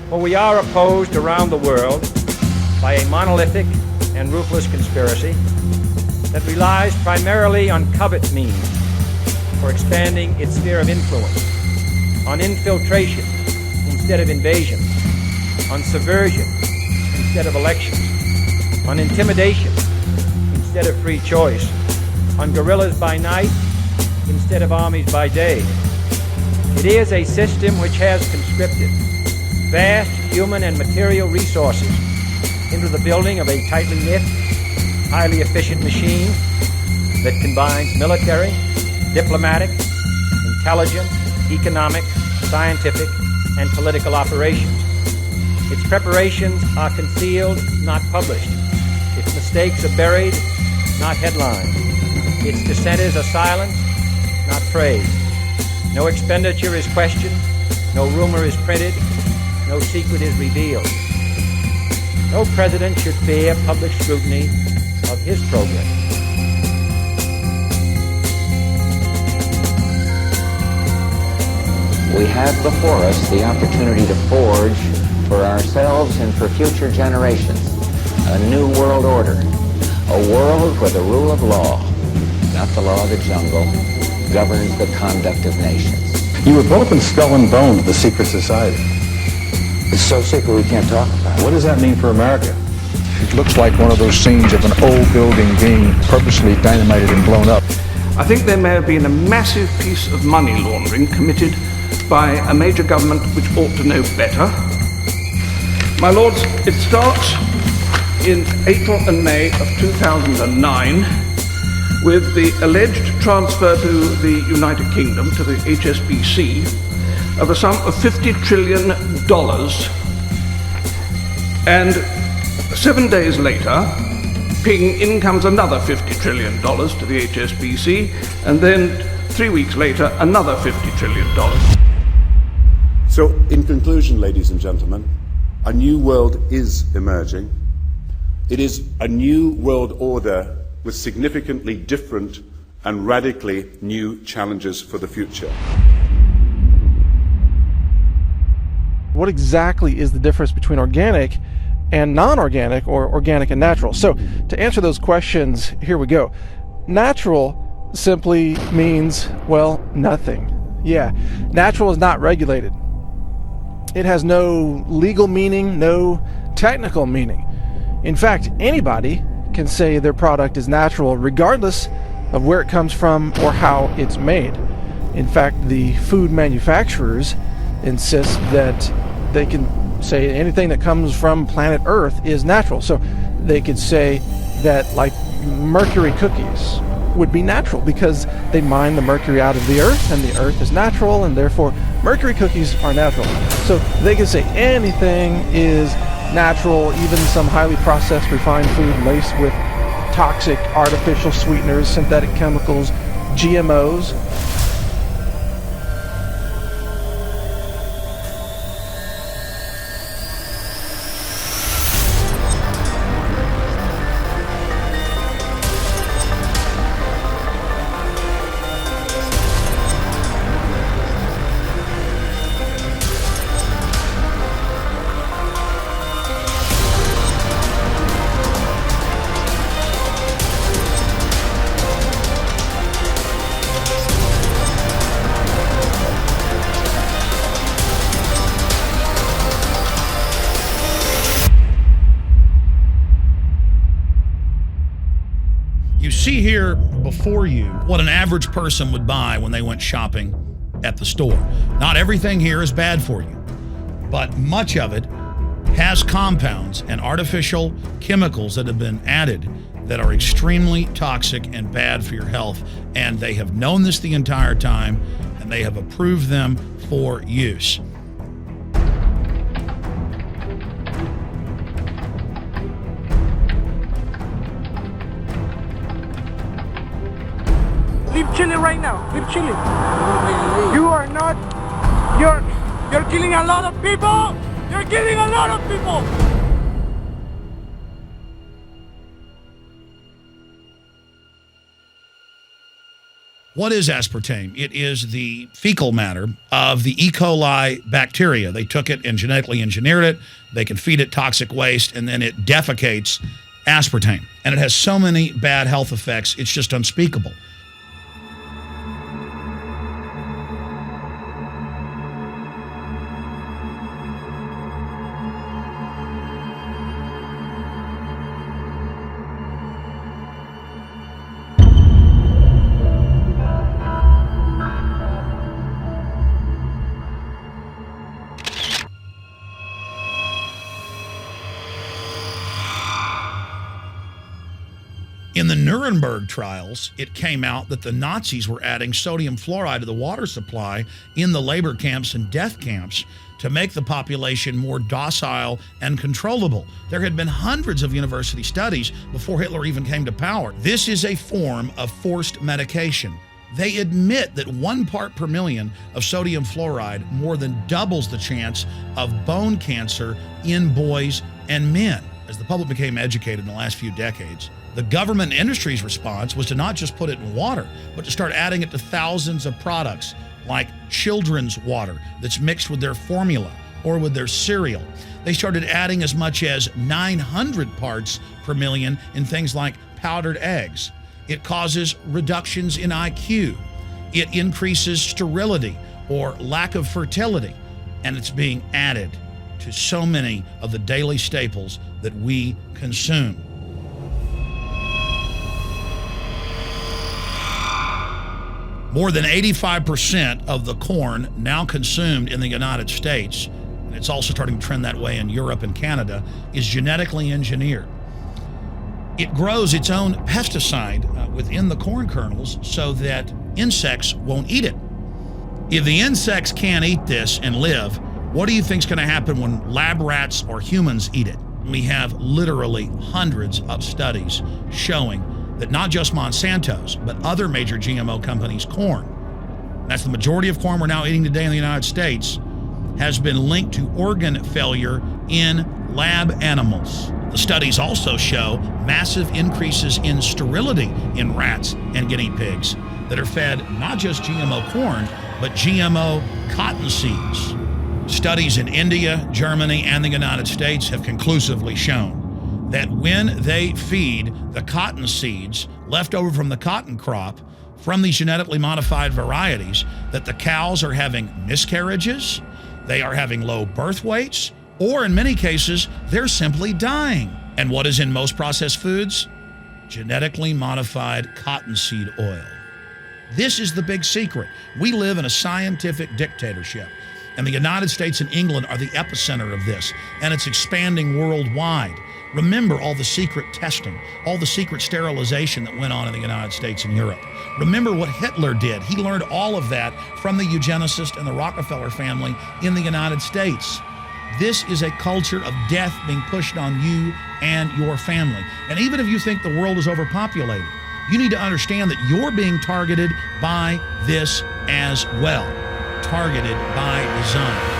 For we are opposed around the world by a monolithic and ruthless conspiracy that relies primarily on covert means for expanding its sphere of influence, on infiltration instead of invasion, on subversion instead of elections, on intimidation instead of free choice, on guerrillas by night instead of armies by day. It is a system which has conscripted vast human and material resources into the building of a tightly knit, highly efficient machine that combines military, diplomatic, intelligence, economic, scientific, and political operations. Its preparations are concealed, not published. Its mistakes are buried, not headlined. Its dissenters are silenced, not praised. No expenditure is questioned, no rumor is printed, no secret is revealed. No president should fear public scrutiny of his program. We have before us the opportunity to forge for ourselves and for future generations a new world order, a world where the rule of law, not the law of the jungle, governs the conduct of nations. You were both in skull and bone of the secret society. It's so secret we can't talk about it. What does that mean for America? It looks like one of those scenes of an old building being purposely dynamited and blown up. I think there may have been a massive piece of money laundering committed by a major government which ought to know better. My lords, it starts in April and May of 2009 with the alleged transfer to the United Kingdom, to the HSBC, of a sum of $50 trillion. And 7 days later, ping, in comes another $50 trillion to the HSBC, and then 3 weeks later, another $50 trillion. So, in conclusion, ladies and gentlemen, a new world is emerging. It is a new world order with significantly different and radically new challenges for the future. What exactly is the difference between organic and non-organic, or organic and natural? So, to answer those questions, here we go. Natural simply means, well, nothing. Yeah, natural is not regulated. It has no legal meaning, no technical meaning. In fact, anybody can say their product is natural regardless of where it comes from or how it's made. In fact, the food manufacturers insist that they can say anything that comes from planet Earth is natural. So they could say that, like, mercury cookies would be natural because they mine the mercury out of the earth, and the earth is natural, and therefore mercury cookies are natural. So they can say anything is natural, even some highly processed refined food laced with toxic artificial sweeteners, synthetic chemicals, GMOs. You see here before you what an average person would buy when they went shopping at the store. Not everything here is bad for you, but much of it has compounds and artificial chemicals that have been added that are extremely toxic and bad for your health. And they have known this the entire time, and they have approved them for use. Leave Chile right now. Leave Chile. You are not. You're killing a lot of people. You're killing a lot of people. What is aspartame? It is the fecal matter of the E. coli bacteria. They took it and genetically engineered it. They can feed it toxic waste, and then it defecates aspartame. And it has so many bad health effects, it's just unspeakable. In the Nuremberg trials, it came out that the Nazis were adding sodium fluoride to the water supply in the labor camps and death camps to make the population more docile and controllable. There had been hundreds of university studies before Hitler even came to power. This is a form of forced medication. They admit that 1 part per million of sodium fluoride more than doubles the chance of bone cancer in boys and men. As the public became educated in the last few decades, the government and industry's response was to not just put it in water, but to start adding it to thousands of products like children's water that's mixed with their formula or with their cereal. They started adding as much as 900 parts per million in things like powdered eggs. It causes reductions in IQ. It increases sterility or lack of fertility. And it's being added to so many of the daily staples that we consume. More than 85% of the corn now consumed in the United States, and it's also starting to trend that way in Europe and Canada, is genetically engineered. It grows its own pesticide within the corn kernels so that insects won't eat it. If the insects can't eat this and live, what do you think is going to happen when lab rats or humans eat it? We have literally hundreds of studies showing that not just Monsanto's, but other major GMO companies' corn, that's the majority of corn we're now eating today in the United States, has been linked to organ failure in lab animals. The studies also show massive increases in sterility in rats and guinea pigs that are fed not just GMO corn, but GMO cotton seeds. Studies in India, Germany, and the United States have conclusively shown that when they feed the cotton seeds left over from the cotton crop from these genetically modified varieties, that the cows are having miscarriages, they are having low birth weights, or in many cases, they're simply dying. And what is in most processed foods? Genetically modified cottonseed oil. This is the big secret. We live in a scientific dictatorship, and the United States and England are the epicenter of this, and it's expanding worldwide. Remember all the secret testing, all the secret sterilization that went on in the United States and Europe. Remember what Hitler did. He learned all of that from the eugenicist and the Rockefeller family in the United States. This is a culture of death being pushed on you and your family. And even if you think the world is overpopulated, you need to understand that you're being targeted by this as well. Targeted by design.